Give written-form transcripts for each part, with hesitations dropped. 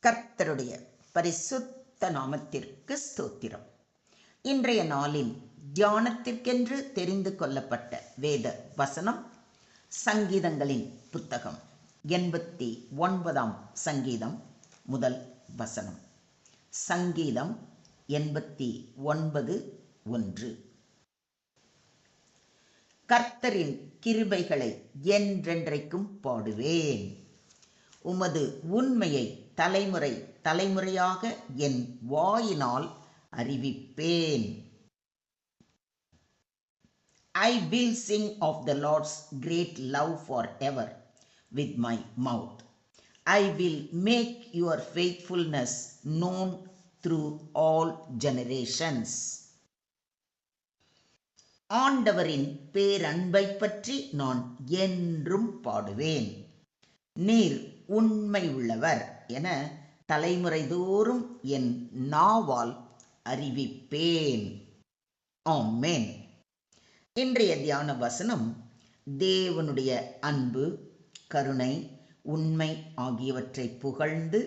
கர்த்தருடைய பரிசுத்த நாமத்திற்கு ஸ்தோத்திரம். இன்றைய நாளின் தியானத்திற்கென்று தெரிந்து கொள்ளப்பட்ட வேத வசனம் சங்கீதங்களின் புத்தகம் 89 சங்கீதம் முதல் வசனம். சங்கீதம் 89:1. கர்த்தரின் கிருபைகளை என்றென்றைக்கும் பாடுவேன், உமது உண்மையை தலைமுறை தலைமுறையாக என் வாயினால் அறிவிப்பேன். I will sing of the Lord's great love forever with my mouth. I will make your faithfulness known through all generations. ஆண்டவரின் பேரன்பை பற்றி நான் என்றும் பாடுவேன். நீர் உண்மை உள்ளவர் என தலைமுறைதோறும் என் நாவால் அறிவிப்பேன். ஆமென். இன்றைய தியான வசனம் தேவனுடைய அன்பு, கருணை, உண்மை ஆகியவற்றை புகழ்ந்து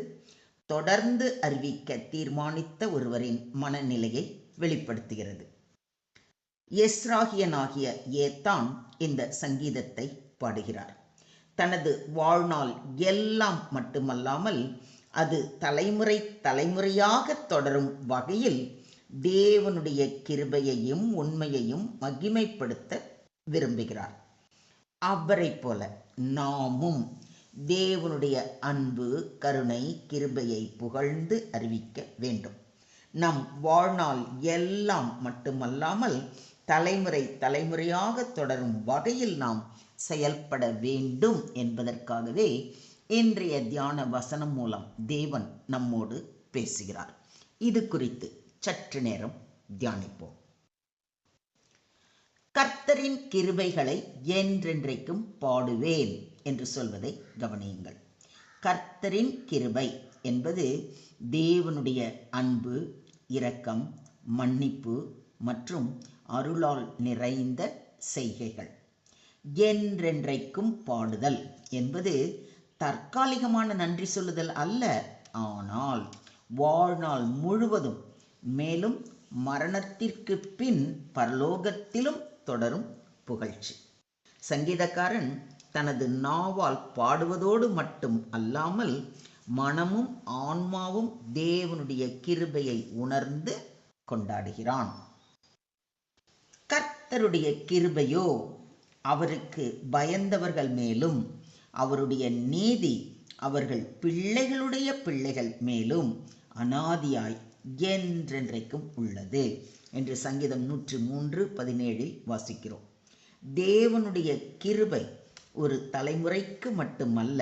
தொடர்ந்து அறிவிக்க தீர்மானித்த ஒருவரின் மனநிலையை வெளிப்படுத்துகிறது. எஸ்ராகியனாகிய ஏத்தான் இந்த சங்கீதத்தை பாடுகிறார். தனது வாழ்நாள் எல்லாம் மட்டுமல்லாமல் அது தலைமுறை தலைமுறையாக தொடரும் வகையில் தேவனுடைய கிருபையையும் உண்மையையும் மகிமைப்படுத்த விரும்புகிறார். அவரை போல நாமும் தேவனுடைய அன்பு, கருணை, கிருபையை புகழ்ந்து அறிவிக்க வேண்டும். நம் வாழ்நாள் எல்லாம் மட்டுமல்லாமல் தலைமுறை தலைமுறையாக தொடரும் வகையில் நாம் செயல்பட வேண்டும் என்பதற்காகவே இன்றைய தியான வசனம் மூலம் தேவன் நம்மோடு பேசுகிறார். இது குறித்து சற்று நேரம் தியானிப்போம். கர்த்தரின் கிருபைகளை என்றென்றைக்கும் பாடுவேன் என்று சொல்வதை கவனியுங்கள். கர்த்தரின் கிருபை என்பது தேவனுடைய அன்பு, இரக்கம், மன்னிப்பு மற்றும் அருளால் நிறைந்த செய்கைகள். என்றென்றைக்கும் பாடுதல் என்பது தற்காலிகமான நன்றி சொல்லுதல் அல்ல, ஆனால் வாழ்நாள் முழுவதும், மேலும் மரணத்திற்கு பின் பரலோகத்திலும் தொடரும் புகழ்ச்சி. சங்கீதக்காரன் தனது நாவால் பாடுவதோடு மட்டும் அல்லாமல் மனமும் ஆன்மாவும் தேவனுடைய கிருபையை உணர்ந்து கொண்டாடுகிறான். கர்த்தருடைய கிருபையோ அவருக்கு பயந்தவர்கள் மேலும், அவருடைய நீதி அவர்கள் பிள்ளைகளுடைய பிள்ளைகள் மேலும் அனாதியாய் என்றென்றைக்கும் உள்ளது என்று சங்கீதம் 103:17 வாசிக்கிறோம். தேவனுடைய கிருபை ஒரு தலைமுறைக்கு மட்டுமல்ல,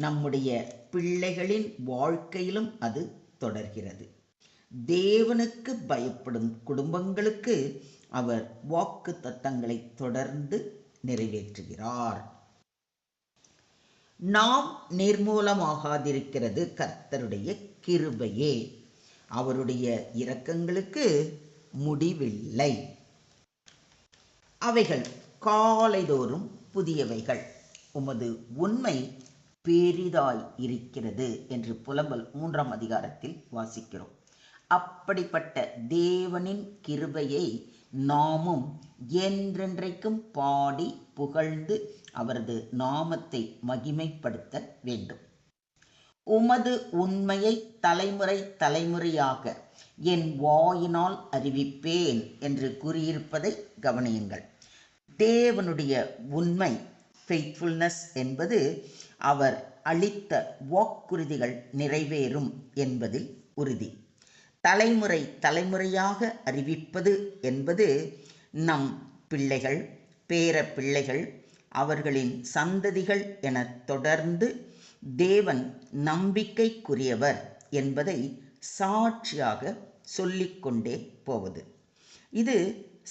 நம்முடைய பிள்ளைகளின் வாழ்க்கையிலும் அது தொடர்கிறது. தேவனுக்கு பயப்படும் குடும்பங்களுக்கு அவர் வாக்கு தத்தங்களை தொடர்ந்து நிறைவேற்றுகிறார். நாம் நிர்மூலமாகாதிருக்கிறது கர்த்தருடைய கிருபையே. அவருடைய இரக்கங்களுக்கு முடிவில்லை. அவைகள் காலைதோறும் புதியவைகள். உமது உண்மை பெரிதாய் இருக்கிறது என்று புலம்பல் 3 அதிகாரத்தில் வாசிக்கிறோம். அப்படிப்பட்ட தேவனின் கிருபையை நாமும் என்றென்றைக்கும் பாடி புகழ்ந்து அவரது நாமத்தை மகிமைப்படுத்த வேண்டும். உமது உண்மையை தலைமுறை தலைமுறையாக என் வாயினால் அறிவிப்பேன் என்று கூறியிருப்பதை கவனியுங்கள். தேவனுடைய உண்மை, ஃபெய்த்ஃபுல்னஸ் என்பது அவர் அளித்த வாக்குறுதிகள் நிறைவேறும் என்பதில் உறுதி. தலைமுறை தலைமுறையாக அறிவிப்பது என்பது நம் பிள்ளைகள், பேர பிள்ளைகள், அவர்களின் சந்ததிகள் என தொடர்ந்து தேவன் நம்பிக்கைக்குரியவர் என்பதை சாட்சியாக சொல்லிக்கொண்டே போவது. இது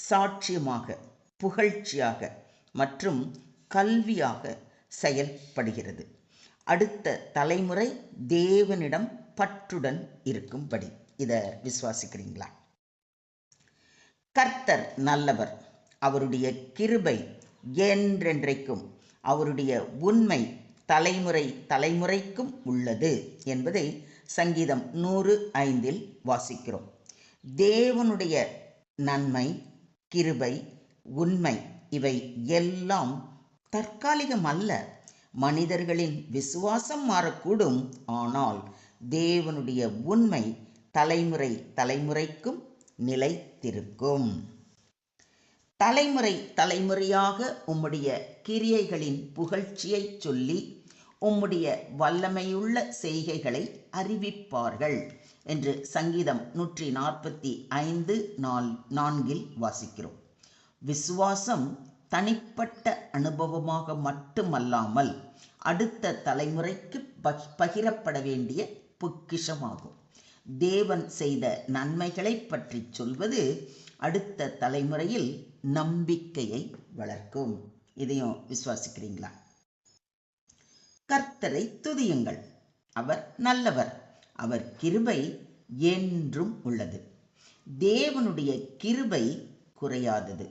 சாட்சியமாக, புகழ்ச்சியாக மற்றும் கல்வியாக செயல்படுகிறது. அடுத்த தலைமுறை தேவனிடம் பற்றுடன் இருக்கும்படி. இதை விசுவாசிக்கிறீங்களா? கர்த்தர் நல்லவர், அவருடைய கிருபை என்றென்றைக்கும், அவருடைய உண்மை தலைமுறை தலைமுறைக்கும் உள்ளது என்பதை சங்கீதம் 105 வாசிக்கிறோம். தேவனுடைய நன்மை, கிருபை, உண்மை இவை எல்லாம் தற்காலிகம் அல்ல. மனிதர்களின் விசுவாசம் மாறக்கூடும், ஆனால் தேவனுடைய உண்மை தலைமுறை தலைமுறைக்கும் நிலைத்திருக்கும். தலைமுறை தலைமுறையாக உம்முடைய கிரியைகளின் புகழ்ச்சியை சொல்லி உம்முடைய வல்லமையுள்ள செய்கைகளை அறிவிப்பார்கள் என்று சங்கீதம் 145:4 வாசிக்கிறோம். விசுவாசம் தனிப்பட்ட அனுபவமாக மட்டுமல்லாமல் அடுத்த தலைமுறைக்கு பகிரப்பட வேண்டிய பொக்கிஷமாகும். தேவன் செய்த நன்மைகளை பற்றி சொல்வது அடுத்த தலைமுறையில் நம்பிக்கையை வளர்க்கும். இதையும் விசுவாசிக்கிறீங்களா? கர்த்தரை துதியுங்கள், அவர் நல்லவர், அவர் கிருபை என்றும் உள்ளது. தேவனுடைய கிருபை குறையாதது.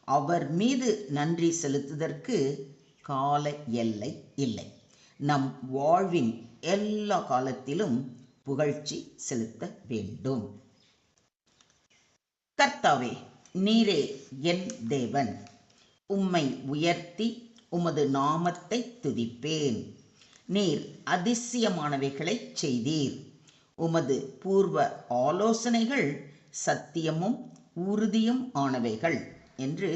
அவர் மீது நன்றி செலுத்துவதற்கு கால எல்லை இல்லை. நம் வாழ்வின் எல்லா காலத்திலும் புகழ்ச்சி செலுத்த வேண்டும். கர்த்தாவே, நீரே என் தேவன், உம்மை உயர்த்தி உமது நாமத்தை துதிப்பேன். நீர் அதிசயமானவைகளை செய்தீர். உமது பூர்வ ஆலோசனைகள் சத்தியமும் உறுதியும் ஆனவைகள் என்று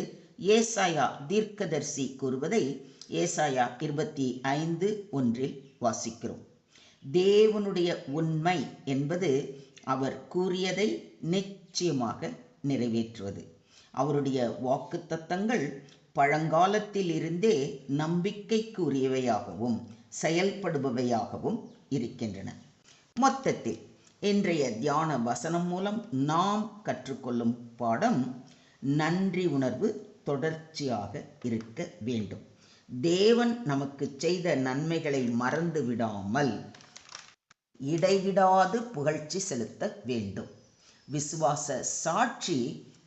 ஏசாயா தீர்க்கதரிசி கூறுவதை ஏசாயா 25:1 வாசிக்கிறோம். தேவனுடைய உண்மை என்பது அவர் கூறியதை நிச்சயமாக நிறைவேற்றுவது. அவருடைய வாக்குத்தத்தங்கள் பழங்காலத்தில் இருந்தே நம்பிக்கைக்குரியவையாகவும் செயல்படுபவையாகவும் இருக்கின்றன. மொத்தத்தில் இன்றைய தியான வசனம் மூலம் நாம் கற்றுக்கொள்ளும் பாடம், நன்றி உணர்வு தொடர்ச்சியாக இருக்க வேண்டும். தேவன் நமக்கு செய்த நன்மைகளை மறந்து விடாமல் இடைவிடாது புகழ்ச்சி செலுத்த வேண்டும். விசுவாச சாட்சி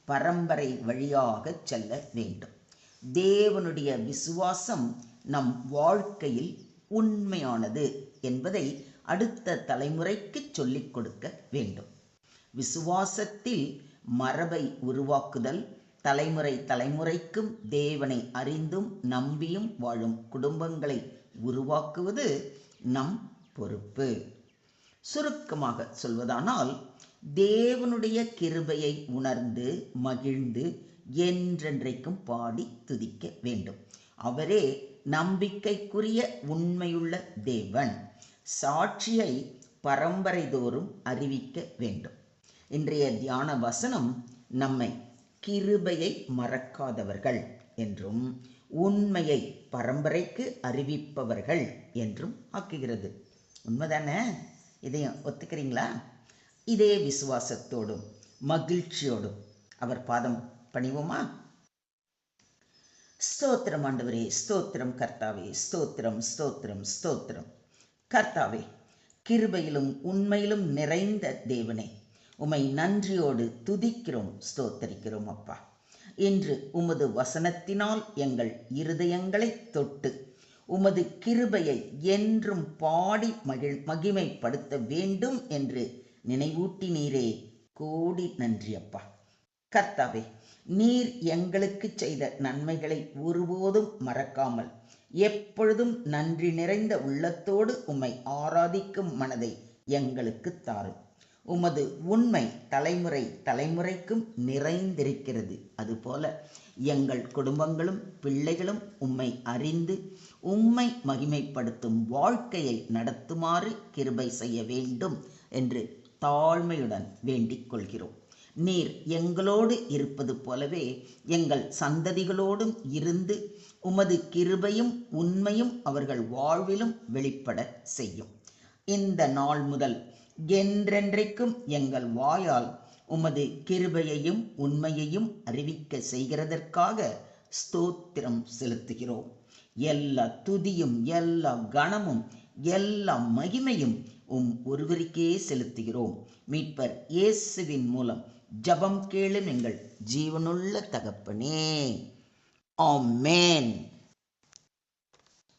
பரம்பரை வழியாக செல்ல வேண்டும். தேவனுடைய விசுவாசம் நம் வாழ்க்கையில் உண்மையானது என்பதை அடுத்த தலைமுறைக்கு சொல்லிக் கொடுக்க வேண்டும். விசுவாசத்தில் மரபை உருவாக்குதல், தலைமுறை தலைமுறைக்கும் தேவனை அறிந்தும் நம்பியும் வாழும் குடும்பங்களை உருவாக்குவது நம் பொறுப்பு. சுருக்கமாக சொல்வதானால், தேவனுடைய கிருபையை உணர்ந்து மகிழ்ந்து என்றென்றைக்கும் பாடி துதிக்க வேண்டும். அவரே நம்பிக்கைக்குரிய உண்மையுள்ள தேவன். சாட்சியை பரம்பரை தோறும் அறிவிக்க வேண்டும். இன்றைய தியான வசனம் நம்மை கிருபையை மறக்காதவர்கள் என்றும் உண்மையை பரம்பரைக்கு அறிவிப்பவர்கள் என்றும் ஆக்குகிறது. உண்மைதானே? இதையும் ஒத்துக்கிறீங்களா? இதே விசுவாசத்தோடும் மகிழ்ச்சியோடும் அவர் பாதம் பணிவோமா? ஸ்தோத்திரம் ஆண்டவரே, ஸ்தோத்திரம் கர்த்தாவே, ஸ்தோத்திரம் ஸ்தோத்திரம் ஸ்தோத்திரம். கர்த்தாவே, கிருபையிலும் உண்மையிலும் நிறைந்த தேவனே, உம்மை நன்றியோடு துதிக்கிறோம், ஸ்தோத்தரிக்கிறோம் அப்பா. இன்று உமது வசனத்தினால் எங்கள் இருதயங்களை தொட்டு உமது கிருபையை என்றும் பாடி மகிமைப்படுத்த வேண்டும் என்று நினைவூட்டினீரே, கோடி நன்றி அப்பா. கர்த்தாவே, நீர் எங்களுக்கு செய்த நன்மைகளை ஒருபோதும் மறக்காமல் எப்பொழுதும் நன்றி நிறைந்த உள்ளத்தோடு உம்மை ஆராதிக்கும் மனதை எங்களுக்கு தாரும். உமது உண்மை தலைமுறை தலைமுறைக்கும் நிறைந்திருக்கிறது. அதுபோல எங்கள் குடும்பங்களும் பிள்ளைகளும் உம்மை அறிந்து உம்மை மகிமைப்படுத்தும் வாழ்க்கையை நடத்துமாறு கிருபை செய்ய வேண்டும் என்று தாழ்மையுடன் வேண்டிக் கொள்கிறோம். நீர் எங்களோடு இருப்பது போலவே எங்கள் சந்ததிகளோடும் இருந்து உமது கிருபையும் உண்மையும் அவர்கள் வாழ்விலும் வெளிப்பட செய்யும். இந்த நாள் முதல் என்றென்றைக்கும் எங்கள் வாயால் உமது கிருபையையும் உண்மையையும் அறிவிக்க செய்கிறதற்காக ஸ்தோத்திரம் செலுத்துகிறோம். எல்லா துதியும் எல்லா கணமும் எல்லா மகிமையும் ஒருவருக்கே செலுத்துகிறோம். மீட்பர் இயேசுவின் மூலம் ஜெபம் கேளும் எங்கள் ஜீவனுள்ள தகப்பனே. ஆமென்.